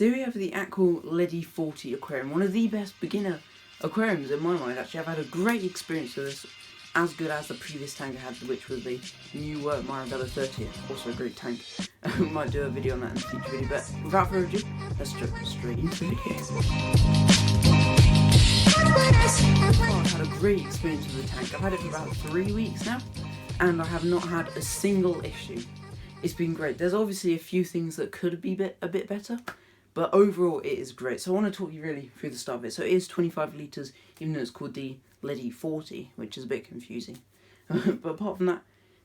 So here we have the Aquael Ledy 40 aquarium, one of the best beginner aquariums in my mind. Actually, I've had a great experience with this, as good as the previous tank I had, which was the new Mirabella 30, also a great tank. We might do a video on that in the future video, but without further ado, let's jump straight into the video. So far, I've had a great experience with the tank. I've had it for about 3 weeks now, and I have not had a single issue. It's been great. There's obviously a few things that could be a bit better, but overall it is great. So I want to talk you really through the start of it. So it is 25 litres, even though it's called the Ledy 40, which is a bit confusing. But apart from that,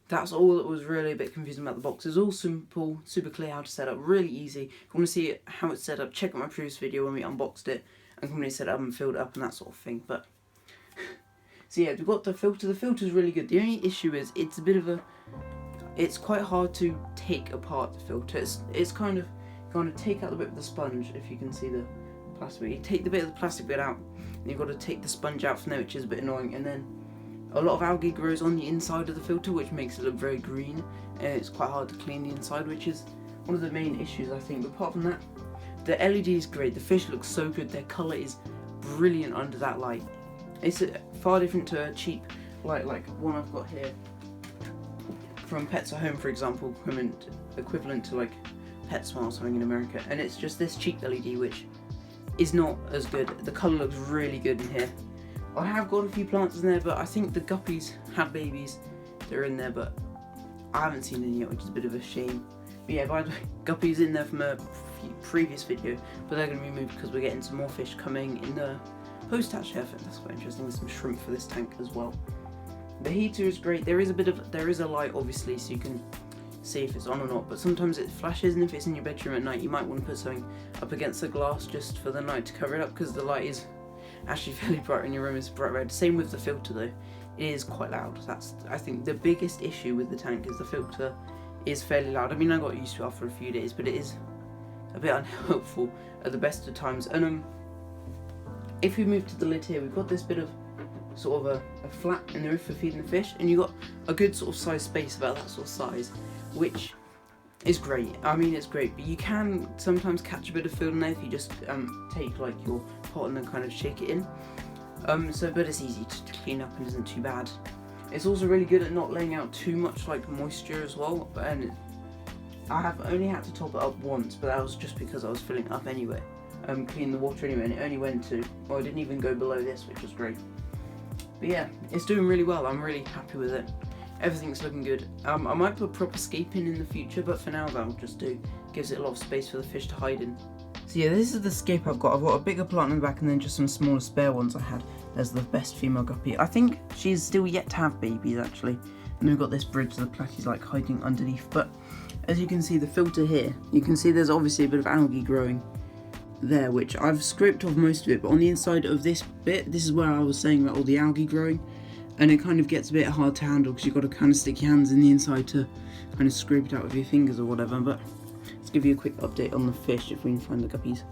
that's all that was really a bit confusing about the box. It's all simple, super clear how to set up, really easy. If you want to see how it's set up, check out my previous video when we unboxed it and completely set it up and filled it up and that sort of thing. But so yeah, we've got the filter. The filter's really good. The only issue is it's quite hard to take apart the filter. It's kind of take out the bit of the sponge, if you can see the plastic bit. You take the bit of the plastic bit out, and you've got to take the sponge out from there, which is a bit annoying. And then a lot of algae grows on the inside of the filter, which makes it look very green, and it's quite hard to clean the inside, which is one of the main issues, I think. But apart from that, the LED is great. The fish looks so good. Their colour is brilliant under that light. It's far different to a cheap light like one I've got here from Pets at Home, for example, equivalent to like PetSmart or something in America, and it's just this cheap LED which is not as good. The colour looks really good in here. I have got a few plants in there, but I think the guppies had babies that are in there, but I haven't seen any yet, which is a bit of a shame. But yeah, by the way, guppies in there from a previous video, but they're going to be moved because we're getting some more fish coming in the post-hatch. I think that's quite interesting. Some shrimp for this tank as well. The heater is great. There is a light obviously, so you can see if it's on or not, but sometimes it flashes, and if it's in your bedroom at night, you might want to put something up against the glass just for the night to cover it up, because the light is actually fairly bright in your room. It's bright red. Same with the filter though, it is quite loud. That's, I think, the biggest issue with the tank is the filter is fairly loud. I mean, I got used to it after a few days, but it is a bit unhelpful at the best of times. And if we move to the lid here, we've got this bit of sort of a flap in the roof for feeding the fish, and you've got a good sort of size space, about that sort of size, which is great. I mean, it's great, but you can sometimes catch a bit of food in there if you just take like your pot and then kind of shake it in. But it's easy to clean up and isn't too bad. It's also really good at not laying out too much like moisture as well, and I have only had to top it up once, but that was just because I was filling it up anyway. Clean the water anyway, and it only went to, well, it didn't even go below this, which was great. But yeah, it's doing really well. I'm really happy with it. Everything's looking good. I might put proper scaping in the future, but for now that'll just do. Gives it a lot of space for the fish to hide in. So yeah, this is the scape I've got. I've got a bigger plant in the back and then just some smaller spare ones I had. There's the best female guppy. I think she's still yet to have babies actually. And we've got this bridge the platy's like hiding underneath. But as you can see, the filter here, you can see there's obviously a bit of algae growing there, which I've scraped off most of it, but on the inside of this bit, this is where I was saying about all the algae growing, and it kind of gets a bit hard to handle because you've got to kind of stick your hands in the inside to kind of scrape it out with your fingers or whatever. But let's give you a quick update on the fish if we can find the guppies.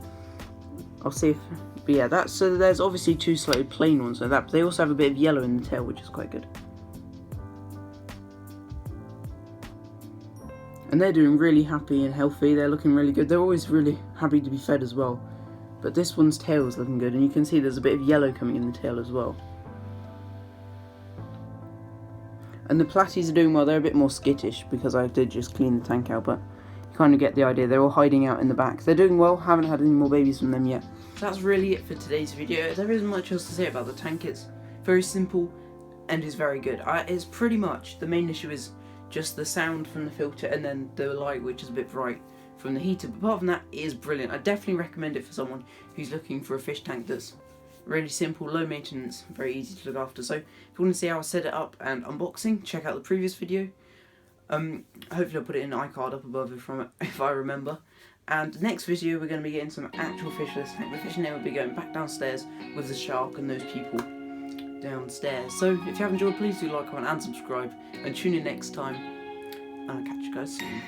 I'll see if, but yeah, that's, so there's obviously two slightly plain ones like that, but they also have a bit of yellow in the tail, which is quite good. And they're doing really happy and healthy. They're looking really good. They're always really happy to be fed as well. But this one's tail is looking good, and you can see there's a bit of yellow coming in the tail as well. And the platies are doing well. They're a bit more skittish because I did just clean the tank out, but you kind of get the idea. They're all hiding out in the back. They're doing well. Haven't had any more babies from them yet. So that's really it for today's video. There isn't much else to say about the tank. It's very simple and is very good. It's pretty much, the main issue is just the sound from the filter and then the light, which is a bit bright from the heater. But apart from that, it is brilliant. I definitely recommend it for someone who's looking for a fish tank that's really simple, low maintenance, very easy to look after. So if you want to see how I set it up and unboxing, check out the previous video. Hopefully I'll put it in an iCard up above if I remember. And next video we're going to be getting some actual fish for this tank. The fish in there will be going back downstairs with the shark and those people downstairs. So if you have enjoyed, please do like, comment and subscribe, and tune in next time, and I'll catch you guys soon.